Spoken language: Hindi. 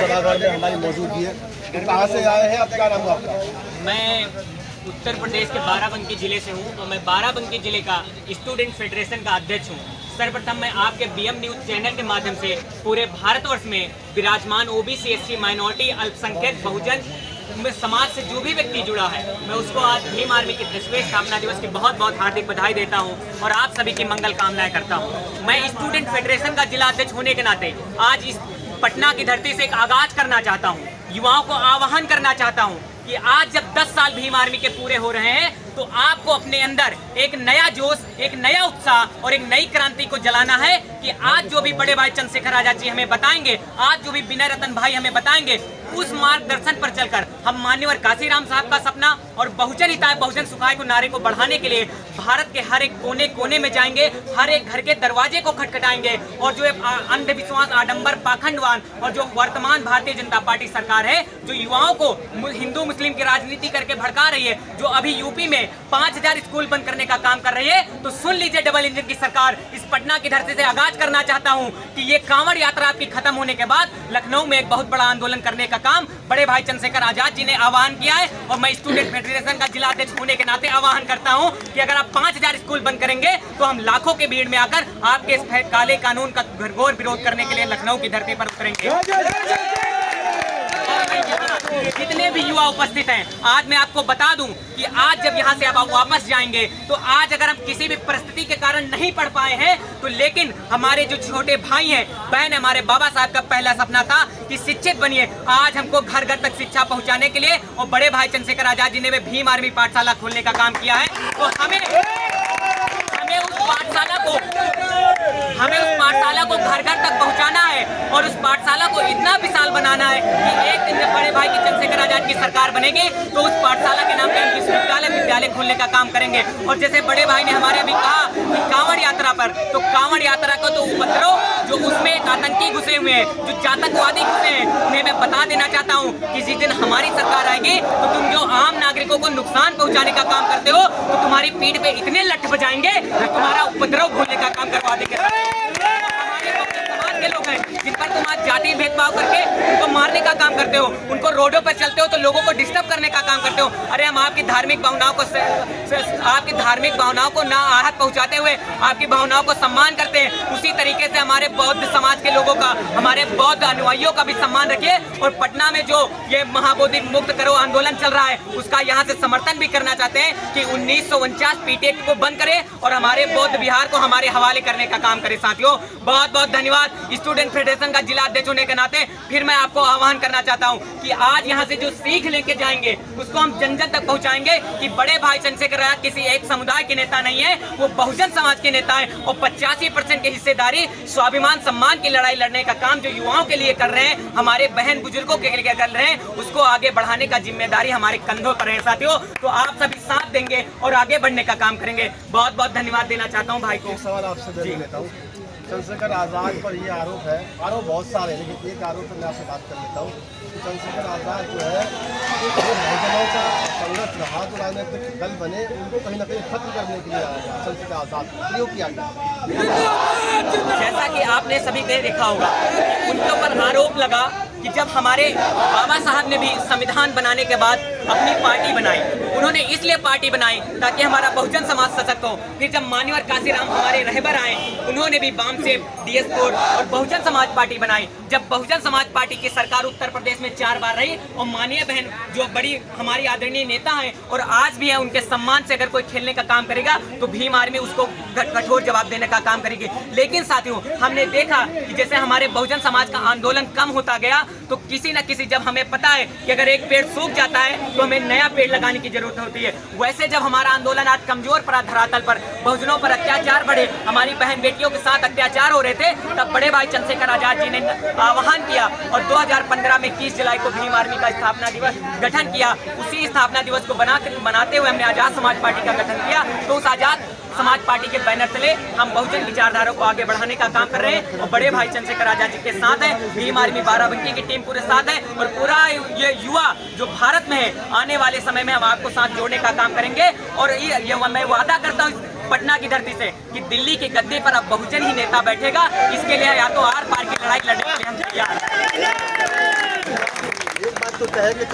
सभागार में हमारी मौजूदगी है। तो कहाँ से आए हैं, अब क्या नाम है आपका? मैं उत्तर प्रदेश के बाराबंकी जिले से हूँ। तो मैं बाराबंकी जिले का स्टूडेंट फेडरेशन का अध्यक्ष हूँ। सर्वप्रथम मैं आपके बीएम न्यूज चैनल के माध्यम से पूरे भारतवर्ष में विराजमान ओबीसी, एससी, माइनॉरिटी, अल्पसंख्यक, बहुजन समाज से जो भी व्यक्ति जुड़ा है, मैं उसको आज भीम आर्मी के 10वें स्थापना दिवस की बहुत बहुत हार्दिक बधाई देता हूं और आप सभी की मंगल कामनाएं करता हूं। मैं स्टूडेंट फेडरेशन का जिला अध्यक्ष होने के नाते आज इस पटना की धरती से एक आगाज करना चाहता हूं, युवाओं को आह्वान करना चाहता हूं कि आज जब 10 साल भीम आर्मी के पूरे हो रहे हैं तो आपको अपने अंदर एक नया जोश, एक नया उत्साह और एक नई क्रांति को जलाना है कि आज जो भी बड़े भाई चंद्रशेखर आजाद जी हमें बताएंगे, आज जो भी विनय रतन भाई हमें बताएंगे, उस मार्गदर्शन पर चलकर हम मान्यवर काशीराम साहब का सपना और बहुजन हिताय बहुजन सुखाय को नारे को बढ़ाने के लिए भारत के हर एक कोने कोने में जाएंगे, हर एक घर के दरवाजे को खटखटाएंगे और जो अंधविश्वास, आडंबर, पाखंडवान और जो वर्तमान भारतीय जनता पार्टी सरकार है, जो युवाओं को हिंदू मुस्लिम की राजनीति करके भड़का रही है, जो अभी यूपी में 5000 स्कूल बंद करने का काम कर रही है, तो सुन लीजिए डबल इंजन की सरकार, इस पटना की धरती से आगाज करना चाहता हूं कि ये कांवड़ यात्रा आपकी खत्म होने के बाद लखनऊ में एक बहुत बड़ा आंदोलन करने का काम बड़े भाई चंद्रशेखर आजाद जी ने आह्वान किया है और मैं स्टूडेंट फेडरेशन का जिला अध्यक्ष होने के नाते आह्वान करता हूं कि अगर आप 5000 स्कूल बंद करेंगे तो हम लाखों के भीड़ में आकर आपके इस काले कानून का घोर विरोध करने के लिए लखनऊ की धरती पर उतरेंगे। जितने भी युवा उपस्थित हैं, आज मैं आपको बता दूं कि आज जब यहाँ से आप वापस जाएंगे तो आज अगर हम किसी भी परिस्थिति के कारण नहीं पढ़ पाए हैं तो लेकिन हमारे जो छोटे भाई हैं, बहन, हमारे बाबा साहब का पहला सपना था कि शिक्षित बनिए। आज हमको घर घर तक शिक्षा पहुँचाने के लिए और बड़े भाई चंद्रशेखर आजाद जी ने भीम आर्मी पाठशाला खोलने का काम किया है। तो हमें उस पाठशाला को घर घर तक पहुंचाना है और उस पाठशाला को इतना विशाल बनाना है कि एक दिन जब बड़े भाई की चंद्रशेखर आजाद की सरकार बनेगी तो उस पाठशाला के नाम पे हम विश्वविद्यालय खोलने का काम करेंगे। और जैसे बड़े भाई ने हमारे अभी कहा कि कांवड़ यात्रा पर, तो कांवड़ यात्रा को तो उपद्रव जो उसमें एक आतंकी घुसे हुए हैं, जो जातकवादी घुसे हैं, उन्हें मैं बता देना चाहता हूँ कि जिस दिन हमारी सरकार आएगी तो तुम जो आम नागरिकों को नुकसान पहुँचाने का काम करते हो तो तुम्हारी पीठ पे इतने लठ बजाएंगे कि तुम्हारा उपद्रव भूलने का काम करवा देंगे। के लोग हैं जिन पर तुम आज जाति भेदभाव करके उनको मारने का काम करते हो, उनको रोडों पर चलते हो तो लोगों को डिस्टर्ब करने का काम करते हो। अरे हम आपकी धार्मिक भावनाओं को ना आहत पहुंचाते हुए आपकी भावनाओं को सम्मान करते हैं। उसी तरीके से हमारे बौद्ध समाज के लोगों का, हमारे बौद्ध अनुयायियों का भी सम्मान रखिए और पटना में जो ये महाबोधि मुक्त करो आंदोलन चल रहा है उसका यहाँ से समर्थन भी करना चाहते हैं कि 1949 पीटे को बंद करे और हमारे बौद्ध विहार को हमारे हवाले करने का काम करे। साथियों, बहुत बहुत धन्यवाद। स्टूडेंट फेडरेशन का जिला अध्यक्ष होने के नाते फिर मैं आपको आह्वान करना चाहता हूं कि आज यहां से जो सीख लेके जाएंगे उसको हम जन जन तक पहुंचाएंगे कि बड़े भाई चंद्रशेखर आजाद किसी एक समुदाय के नेता नहीं है, वो बहुजन समाज के नेता है और 85% की हिस्सेदारी स्वाभिमान सम्मान की लड़ाई लड़ने का काम जो युवाओं के लिए कर रहे हैं, हमारे बहन बुजुर्गों के लिए कर रहे हैं, उसको आगे बढ़ाने का जिम्मेदारी हमारे कंधों पर है। साथियों, तो आप सभी साथ देंगे और आगे बढ़ने का काम करेंगे। बहुत बहुत धन्यवाद देना चाहता हूँ भाई को। सवाल आपसे दे लेता हूँ, चंद्रशेखर आजाद पर ये आरोप है, आरोप बहुत सारे हैं लेकिन एक आरोप पर मैं आपसे बात कर लेता हूँ कि चंद्रशेखर आजाद जो है वो महिलाओं का संघर्ष रहा, जो राजनीतिक दल बने उनको कहीं ना कहीं खत्म करने के लिए चंद्रशेखर आजाद प्रयोग किया गया। जैसा कि आपने सभी ने देखा होगा उनके ऊपर आरोप लगा कि जब हमारे बाबा साहब ने भी संविधान बनाने के बाद अपनी पार्टी बनाई, उन्होंने इसलिए पार्टी बनाई ताकि हमारा बहुजन समाज सशक्त हो। फिर जब मान्यवर काशीराम हमारे रहबर आए, उन्होंने भी वाम से डीएस कोड और बहुजन समाज पार्टी बनाई। जब बहुजन समाज पार्टी की सरकार उत्तर प्रदेश में 4 बार रही और माननीय बहन जो बड़ी हमारी आदरणीय नेता हैं और आज भी है, उनके सम्मान से अगर कोई खेलने का काम करेगा तो भीम आर्मी उसको कठोर जवाब देने का काम करेगी। लेकिन साथियों, हमने देखा कि जैसे हमारे बहुजन समाज का आंदोलन कम होता गया तो किसी न किसी, जब हमें पता है कि अगर एक पेड़ सूख जाता है तो हमें नया पेड़ लगाने की जरूरत होती है, वैसे जब हमारा आंदोलन आज कमजोर पड़ा धरातल पर, बहुजनों पर अत्याचार बढ़े, हमारी बहन बेटियों के साथ अत्याचार हो रहे थे, तब बड़े भाई चंद्रशेखर आजाद जी ने आह्वान किया और 2015 में 21 जुलाई को भीम आर्मी का स्थापना दिवस गठन किया। उसी स्थापना दिवस को मनाते हुए हमने आजाद समाज पार्टी का गठन किया। तो उस आजाद समाज पार्टी के बैनर तले हम बहुजन विचारधारा को आगे बढ़ाने का काम कर रहे हैं और बड़े भाई चंद्रशेखर आजाद जी के साथ है, भीम आर्मी बाराबंकी की टीम पूरे साथ है और पूरा ये युवा जो भारत में है, आने वाले समय में हम आपको साथ जोड़ने का काम करेंगे। और ये मैं वादा करता हूँ पटना की धरती से कि दिल्ली के गद्दे पर अब बहुजन ही नेता बैठेगा। इसके लिए या तो आर पार की लड़ाई लड़ने के लिए हम तैयार हैं। तो कहे कि